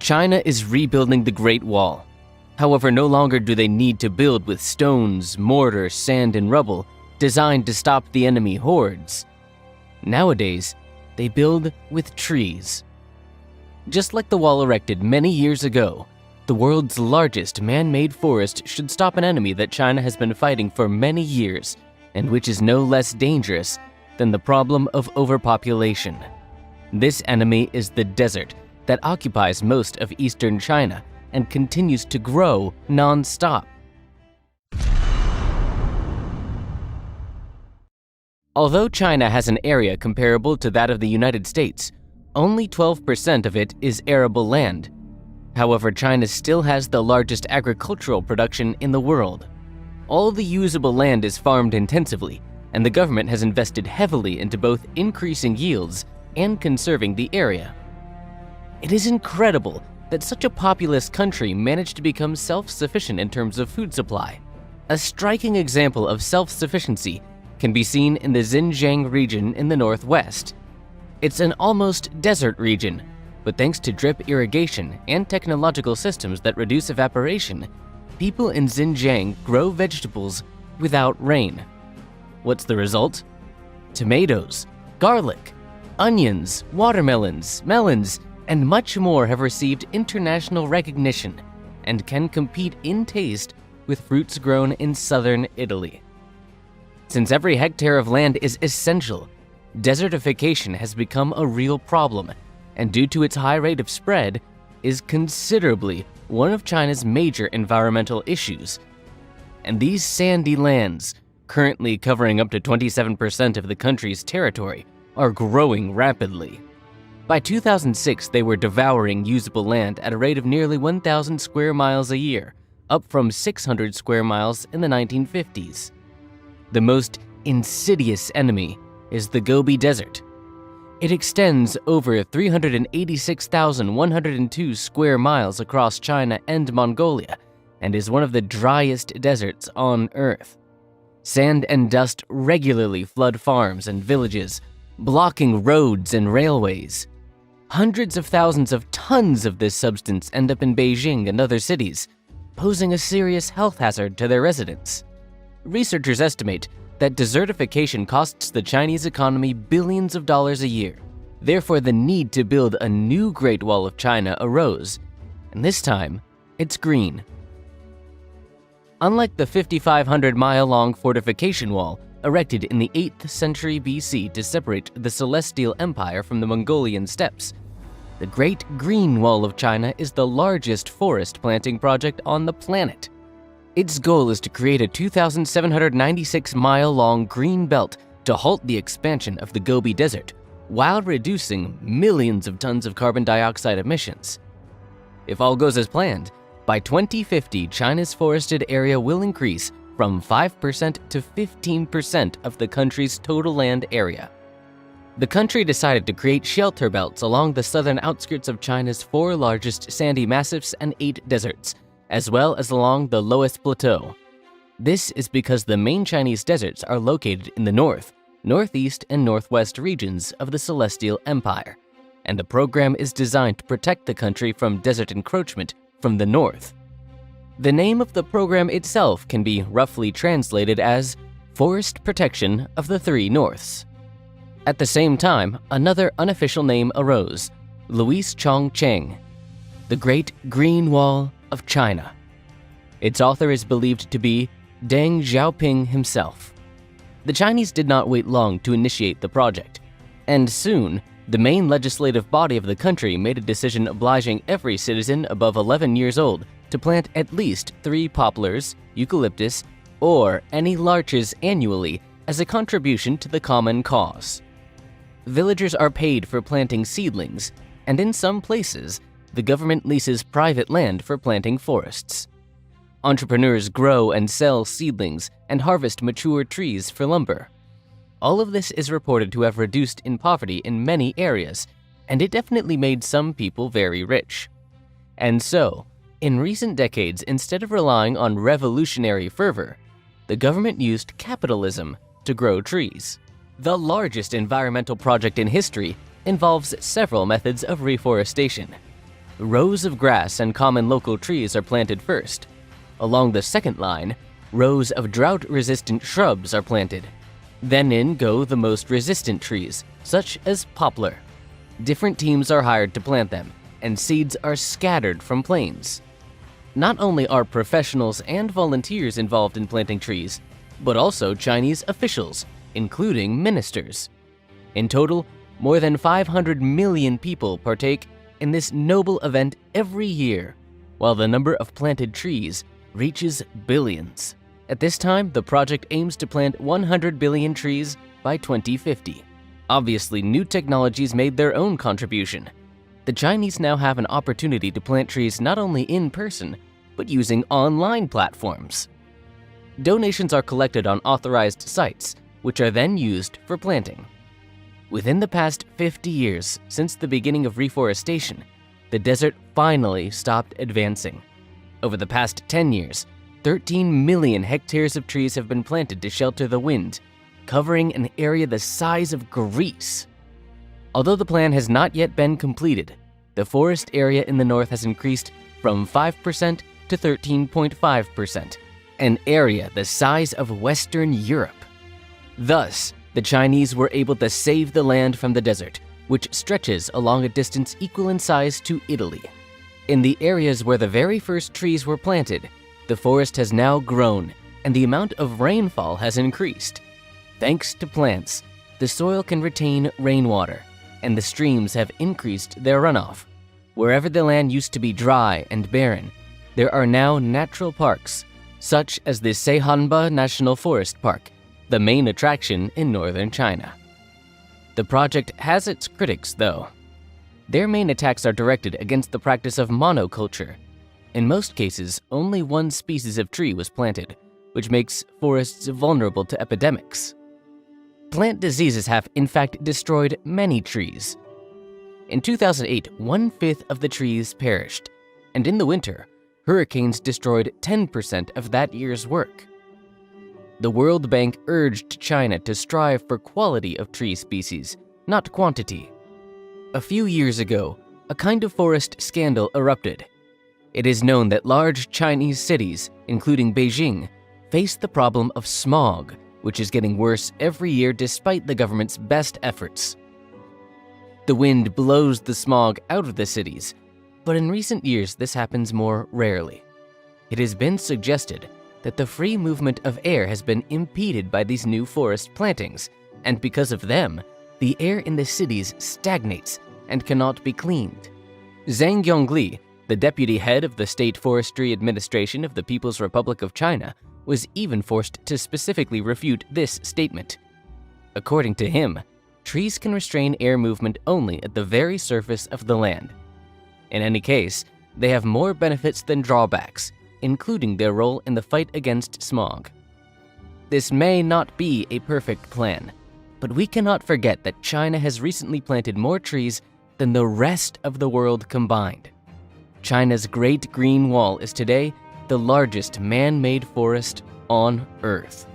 China is rebuilding the Great Wall. However, no longer do they need to build with stones, mortar, sand, and rubble designed to stop the enemy hordes. Nowadays, they build with trees. Just like the wall erected many years ago, the world's largest man-made forest should stop an enemy that China has been fighting for many years, and which is no less dangerous than the problem of overpopulation. This enemy is the desert that occupies most of eastern China and continues to grow non-stop. Although China has an area comparable to that of the United States, only 12% of it is arable land. However, China still has the largest agricultural production in the world. All the usable land is farmed intensively, and the government has invested heavily into both increasing yields and conserving the area. It is incredible that such a populous country managed to become self-sufficient in terms of food supply. A striking example of self-sufficiency can be seen in the Xinjiang region in the northwest. It's an almost desert region, but thanks to drip irrigation and technological systems that reduce evaporation, people in Xinjiang grow vegetables without rain. What's the result? Tomatoes, garlic, onions, watermelons, melons, and much more have received international recognition and can compete in taste with fruits grown in southern Italy. Since every hectare of land is essential, desertification has become a real problem, and due to its high rate of spread, is considerably one of China's major environmental issues. And these sandy lands, currently covering up to 27% of the country's territory, are growing rapidly. By 2006, they were devouring usable land at a rate of nearly 1,000 square miles a year, up from 600 square miles in the 1950s. The most insidious enemy is the Gobi Desert. It extends over 386,102 square miles across China and Mongolia, and is one of the driest deserts on Earth. Sand and dust regularly flood farms and villages, blocking roads and railways. Hundreds of thousands of tons of this substance end up in Beijing and other cities, posing a serious health hazard to their residents. Researchers estimate that desertification costs the Chinese economy billions of dollars a year. Therefore, the need to build a new Great Wall of China arose, and this time, it's green. Unlike the 5,500-mile-long fortification wall erected in the 8th century BC to separate the Celestial Empire from the Mongolian steppes, the Great Green Wall of China is the largest forest planting project on the planet. Its goal is to create a 2,796-mile-long green belt to halt the expansion of the Gobi Desert while reducing millions of tons of carbon dioxide emissions. If all goes as planned, by 2050, China's forested area will increase from 5% to 15% of the country's total land area. The country decided to create shelter belts along the southern outskirts of China's 4 largest sandy massifs and 8 deserts, as well as along the Loess Plateau. This is because the main Chinese deserts are located in the north, northeast, and northwest regions of the Celestial Empire, and the program is designed to protect the country from desert encroachment from the north. The name of the program itself can be roughly translated as Forest Protection of the Three Norths. At the same time, another unofficial name arose, Louis Chongcheng, the Great Green Wall of China. Its author is believed to be Deng Xiaoping himself. The Chinese did not wait long to initiate the project, and soon, the main legislative body of the country made a decision obliging every citizen above 11 years old to plant at least 3 poplars, eucalyptus, or any larches annually as a contribution to the common cause. Villagers are paid for planting seedlings, and in some places, the government leases private land for planting forests. Entrepreneurs grow and sell seedlings and harvest mature trees for lumber. All of this is reported to have reduced in poverty in many areas, and it definitely made some people very rich. And so, in recent decades, instead of relying on revolutionary fervor, the government used capitalism to grow trees. The largest environmental project in history involves several methods of reforestation. rows of grass and common local trees are planted first. Along the second line, rows of drought-resistant shrubs are planted. Then in go the most resistant trees, such as poplar. Different teams are hired to plant them, and seeds are scattered from planes. Not only are professionals and volunteers involved in planting trees, but also Chinese officials, including ministers. In total, more than 500 million people partake in this noble event every year, while the number of planted trees reaches billions. At this time, the project aims to plant 100 billion trees by 2050. Obviously, new technologies made their own contribution. The Chinese now have an opportunity to plant trees not only in person, but using online platforms. Donations are collected on authorized sites, which are then used for planting. Within the past 50 years, since the beginning of reforestation, the desert finally stopped advancing. Over the past 10 years, 13 million hectares of trees have been planted to shelter the wind, covering an area the size of Greece. Although the plan has not yet been completed, the forest area in the north has increased from 5% to 13.5%, an area the size of Western Europe. Thus, the Chinese were able to save the land from the desert, which stretches along a distance equal in size to Italy. In the areas where the very first trees were planted, the forest has now grown and the amount of rainfall has increased. Thanks to plants, the soil can retain rainwater, and the streams have increased their runoff. Wherever the land used to be dry and barren, there are now natural parks, such as the Saihanba National Forest Park, the main attraction in northern China. The project has its critics, though. Their main attacks are directed against the practice of monoculture. In most cases, only one species of tree was planted, which makes forests vulnerable to epidemics. Plant diseases have, in fact, destroyed many trees. In 2008, 1/5 of the trees perished, and in the winter, hurricanes destroyed 10% of that year's work. The World Bank urged China to strive for quality of tree species, not quantity. A few years ago, a kind of forest scandal erupted. It is known that large Chinese cities, including Beijing, face the problem of smog, which is getting worse every year despite the government's best efforts. The wind blows the smog out of the cities, but in recent years this happens more rarely. It has been suggested that the free movement of air has been impeded by these new forest plantings, and because of them, the air in the cities stagnates and cannot be cleaned. Zhang Yongli, the deputy head of the State Forestry Administration of the People's Republic of China, was even forced to specifically refute this statement. According to him, trees can restrain air movement only at the very surface of the land. In any case, they have more benefits than drawbacks, including their role in the fight against smog. This may not be a perfect plan, but we cannot forget that China has recently planted more trees than the rest of the world combined. China's Great Green Wall is today the largest man-made forest on Earth.